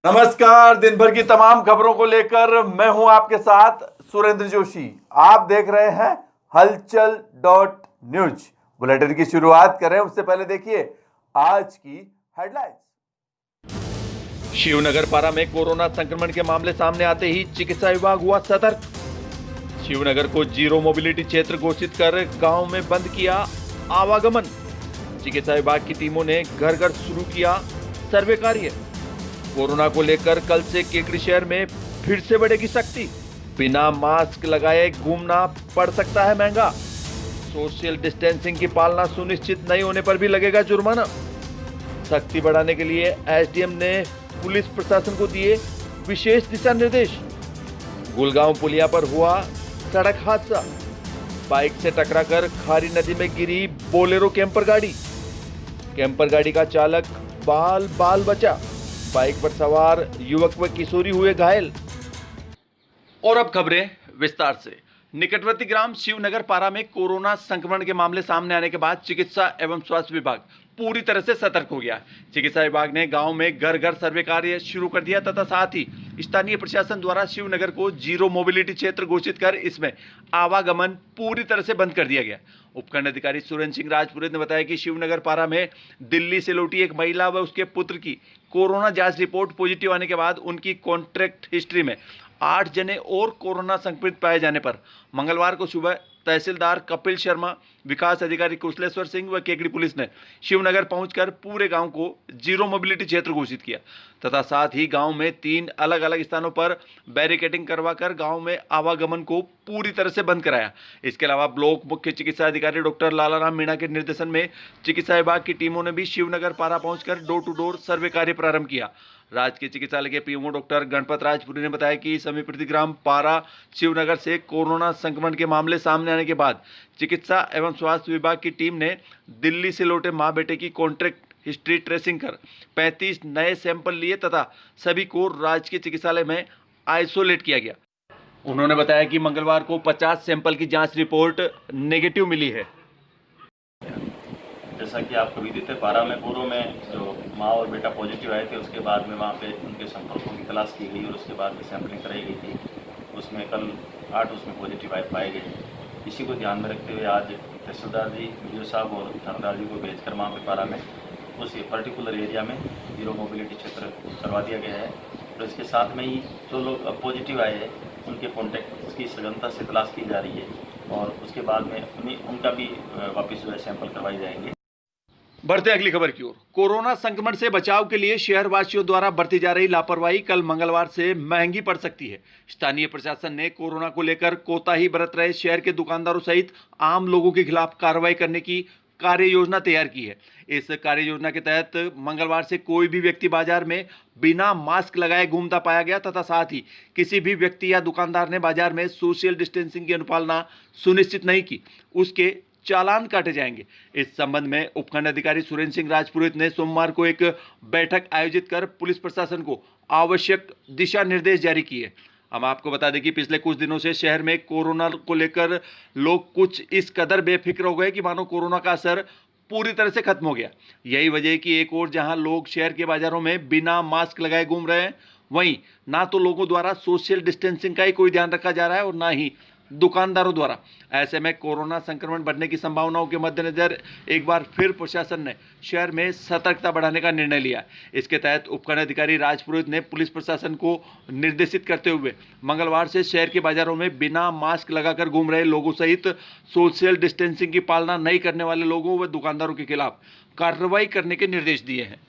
नमस्कार। दिन भर की तमाम खबरों को लेकर मैं हूं आपके साथ सुरेंद्र जोशी। आप देख रहे हैं हलचल डॉट न्यूज। बुलेटिन की शुरुआत करें उससे पहले देखिए आज की हेडलाइंस। शिवनगर पारा में कोरोना संक्रमण के मामले सामने आते ही चिकित्सा विभाग हुआ सतर्क। शिवनगर को जीरो मोबिलिटी क्षेत्र घोषित कर गांव में बंद किया आवागमन। चिकित्सा विभाग की टीमों ने घर घर शुरू किया सर्वे कार्य। कोरोना को लेकर कल से केकड़ी शहर में फिर से बढ़ेगी सख्ती। बिना मास्क लगाए घूमना पड़ सकता है महंगा। सोशल डिस्टेंसिंग की पालना सुनिश्चित नहीं होने पर भी लगेगा जुर्माना। सख्ती बढ़ाने के लिए एसडीएम ने पुलिस प्रशासन को दिए विशेष दिशा निर्देश। गुलगांव पुलिया पर हुआ सड़क हादसा। बाइक से टकराकर खारी नदी में गिरी बोलेरो कैंपर गाड़ी। कैंपर गाड़ी का चालक बाल बाल बचा। बाइक पर सवार युवक व किशोरी हुए घायल। और अब खबरें विस्तार से। निकटवर्ती ग्राम शिवनगर पारा में कोरोना संक्रमण के मामले सामने आने के बाद चिकित्सा एवं स्वास्थ्य विभाग पूरी तरह से सतर्क हो गया। चिकित्सा विभाग ने गांव में घर घर सर्वे कार्य शुरू कर दिया तथा साथ ही स्थानीय प्रशासन द्वारा शिवनगर को जीरो मोबिलिटी क्षेत्र घोषित कर इसमें आवागमन पूरी तरह से बंद कर दिया गया। उपखंड अधिकारी सुरेंद्र सिंह राजपुरोहित ने बताया कि शिवनगर पारा में दिल्ली से लौटी एक महिला व उसके पुत्र की कोरोना जांच रिपोर्ट पॉजिटिव आने के बाद उनकी कॉन्ट्रैक्ट हिस्ट्री में 8 जने और कोरोना संक्रमित पाए जाने पर मंगलवार को सुबह तहसीलदार कपिल शर्मा, विकास अधिकारी कुशलेश्वर सिंह व केकड़ी पुलिस ने शिवनगर पहुंचकर पूरे गांव को जीरो मोबिलिटी क्षेत्र घोषित किया तथा साथ ही गांव में 3 अलग अलग स्थानों पर बैरिकेडिंग करवाकर गांव में आवागमन को पूरी तरह से बंद कराया। इसके अलावा ब्लॉक मुख्य चिकित्सा अधिकारी डॉक्टर लालाराम मीणा के निर्देशन में चिकित्सा विभाग की टीमों ने भी शिवनगर पारा पहुंचकर डोर टू डोर सर्वे कार्य प्रारंभ किया। राजकीय चिकित्सालय के पीएमओ डॉक्टर गणपत राजपुरी ने बताया कि समीपवर्ती ग्राम पारा शिवनगर से कोरोना संक्रमण के मामले सामने आने के बाद चिकित्सा एवं स्वास्थ्य विभाग की टीम ने दिल्ली से लौटे मां बेटे की कॉन्ट्रैक्ट हिस्ट्री ट्रेसिंग कर 35 नए सैंपल लिए तथा सभी को राजकीय चिकित्सालय में आइसोलेट किया गया। उन्होंने बताया कि मंगलवार को 50 सैंपल की जांच रिपोर्ट नेगेटिव मिली है। जैसा कि आपको विदित है, पारा में पूर्व में जो माँ और बेटा पॉजिटिव आए थे उसके बाद में वहाँ पे उनके संपर्कों की तलाश की गई और उसके बाद में सैंपलिंग कराई गई थी। उसमें कल 8 उसमें पॉजिटिव पाए गए। इसी को ध्यान में रखते हुए आज तहसीलदार जी, वीडियो साहब और थानेदार जी को भेजकर वहाँ पे पारा में उस पर्टिकुलर एरिया में जीरो मोबिलिटी क्षेत्र करवा दिया गया है। और इसके साथ में ही जो लोग अब पॉजिटिव आए हैं उनके कॉन्टैक्ट की सघनता से तलाश की जा रही है और उसके बाद में उनका भी वापस जो है सैंपल करवाए जाएंगे। बढ़ते अगली खबर की ओर। कोरोना संक्रमण से बचाव के लिए शहरवासियों द्वारा बरती जा रही लापरवाही कल मंगलवार से महंगी पड़ सकती है। स्थानीय प्रशासन ने कोरोना को लेकर कोताही बरत रहे शहर के दुकानदारों सहित आम लोगों के खिलाफ कार्रवाई करने की कार्य योजना तैयार की है। इस कार्य योजना के तहत मंगलवार से कोई भी व्यक्ति बाजार में बिना मास्क लगाए घूमता पाया गया तथा साथ ही किसी भी व्यक्ति या दुकानदार ने बाजार में सोशल डिस्टेंसिंग की अनुपालना सुनिश्चित नहीं की, उसके चालान काटे जाएंगे। इस संबंध में उपखंड अधिकारी सुरेंद्र सिंह राजपुरोहित ने सोमवार को एक बैठक आयोजित कर पुलिस प्रशासन को आवश्यक दिशा निर्देश जारी किए। हम आपको बता दें कि पिछले कुछ दिनों से शहर में कोरोना को लेकर लोग कुछ इस कदर बेफिक्र हो गए कि मानो कोरोना का असर पूरी तरह से खत्म हो गया। यही वजह है कि एक और जहां लोग शहर के बाजारों में बिना मास्क लगाए घूम रहे हैं, वहीं ना तो लोगों द्वारा सोशल डिस्टेंसिंग का ही कोई ध्यान रखा जा रहा है और ना ही दुकानदारों द्वारा। ऐसे में कोरोना संक्रमण बढ़ने की संभावनाओं के मद्देनजर एक बार फिर प्रशासन ने शहर में सतर्कता बढ़ाने का निर्णय लिया। इसके तहत उपखंड अधिकारी राजपुरोहित ने पुलिस प्रशासन को निर्देशित करते हुए मंगलवार से शहर के बाजारों में बिना मास्क लगाकर घूम रहे लोगों सहित सोशल डिस्टेंसिंग की पालना नहीं करने वाले लोगों व दुकानदारों के खिलाफ कार्रवाई करने के निर्देश दिए हैं।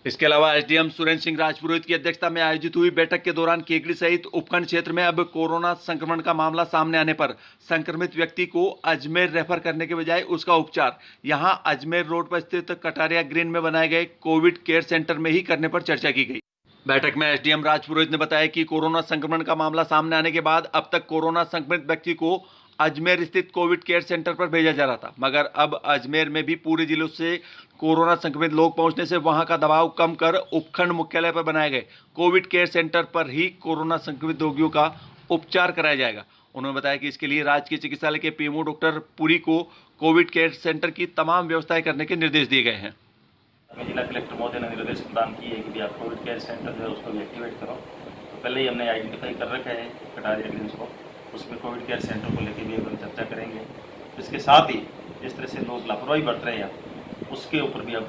इसके अलावा एसडीएम सुरेंद्र सिंह राजपुरोहित की अध्यक्षता में आयोजित हुई बैठक के दौरान केकड़ी सहित उपखंड क्षेत्र में अब कोरोना संक्रमण का मामला सामने आने पर संक्रमित व्यक्ति को अजमेर रेफर करने के बजाय उसका उपचार यहां अजमेर रोड पर स्थित कटारिया ग्रीन में बनाए गए कोविड केयर सेंटर में ही करने पर चर्चा की गई। बैठक में एसडीएम राजपुरोहित ने बताया कि कोरोना संक्रमण का मामला सामने आने के बाद अब तक कोरोना संक्रमित व्यक्ति को अजमेर स्थित कोविड केयर सेंटर पर भेजा जा रहा था, मगर अब अजमेर में भी पूरे जिलों से कोरोना संक्रमित लोग पहुंचने से वहां का दबाव कम कर उपखंड मुख्यालय पर बनाए गए कोविड केयर सेंटर पर ही कोरोना संक्रमित रोगियों का उपचार कराया जाएगा। उन्होंने बताया कि इसके लिए राजकीय चिकित्सालय के पीएमओ डॉक्टर पुरी को कोविड केयर सेंटर की तमाम व्यवस्थाएं करने के निर्देश दिए गए हैं। हमें जिला कलेक्टर महोदय ने निर्देश प्रदान किए कि आप कोविड केयर सेंटर जो है उसको भी एक्टिवेट करो। तो पहले ही हमने आइडेंटिफाई कर रखा है कटारिया रेजिडेंस को, उसमें कोविड केयर सेंटर को लेकर भी हम चर्चा करेंगे। इसके साथ ही जिस तरह से लोग लापरवाही बरत रहे हैं उसके ऊपर भी अब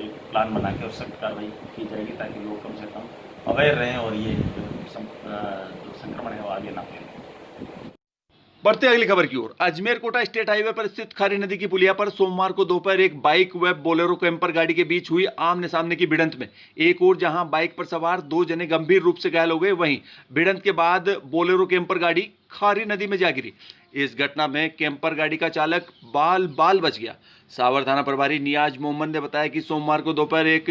एक प्लान बना के और सख्त कार्रवाई की जाएगी ताकि लोग कम से कम अवेयर रहें और ये जो संक्रमण है वो आगे ना फैले। बढ़ते अगली खबर की ओर। अजमेर कोटा स्टेट हाईवे पर स्थित खारी नदी की पुलिया पर सोमवार को दोपहर एक बाइक व बोलेरो कैंपर गाड़ी के बीच हुई आमने सामने की भिड़ंत में एक ओर जहां बाइक पर सवार 2 जने गंभीर रूप से घायल हो गए, वहीं भिड़ंत के बाद बोलेरो कैंपर गाड़ी खारी नदी में जा गिरी। इस घटना में कैंपर गाड़ी का चालक बाल बाल बच गया। सावर थाना प्रभारी नियाज मोहम्मद ने बताया कि सोमवार को दोपहर एक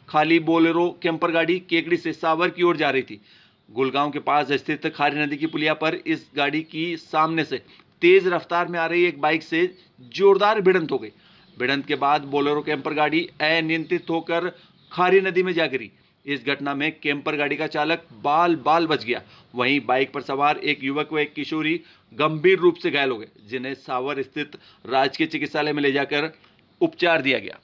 खाली बोलेरो कैंपर गाड़ी केकड़ी से सावर की ओर जा रही थी। गुलगांव के पास स्थित खारी नदी की पुलिया पर इस गाड़ी की सामने से तेज रफ्तार में आ रही एक बाइक से जोरदार भिड़ंत हो गई। भिड़ंत के बाद बोलेरो कैंपर गाड़ी अनियंत्रित होकर खारी नदी में जा गिरी। इस घटना में कैंपर गाड़ी का चालक बाल बाल बच गया, वहीं बाइक पर सवार एक युवक व एक किशोरी गंभीर रूप से घायल हो गए, जिन्हें सावर स्थित राजकीय चिकित्सालय में ले जाकर उपचार दिया गया।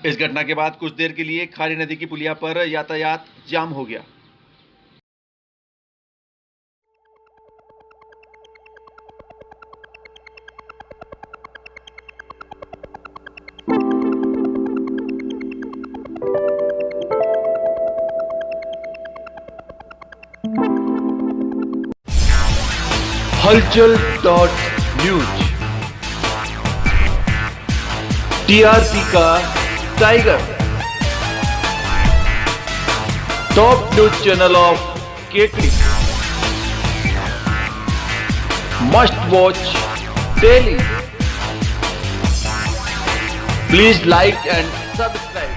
इस घटना के बाद कुछ देर के लिए खारी नदी की पुलिया पर यातायात जाम हो गया। हलचल.न्यूज टीआरपी का tiger, top news channel of Kekri, must watch daily. Please like and subscribe.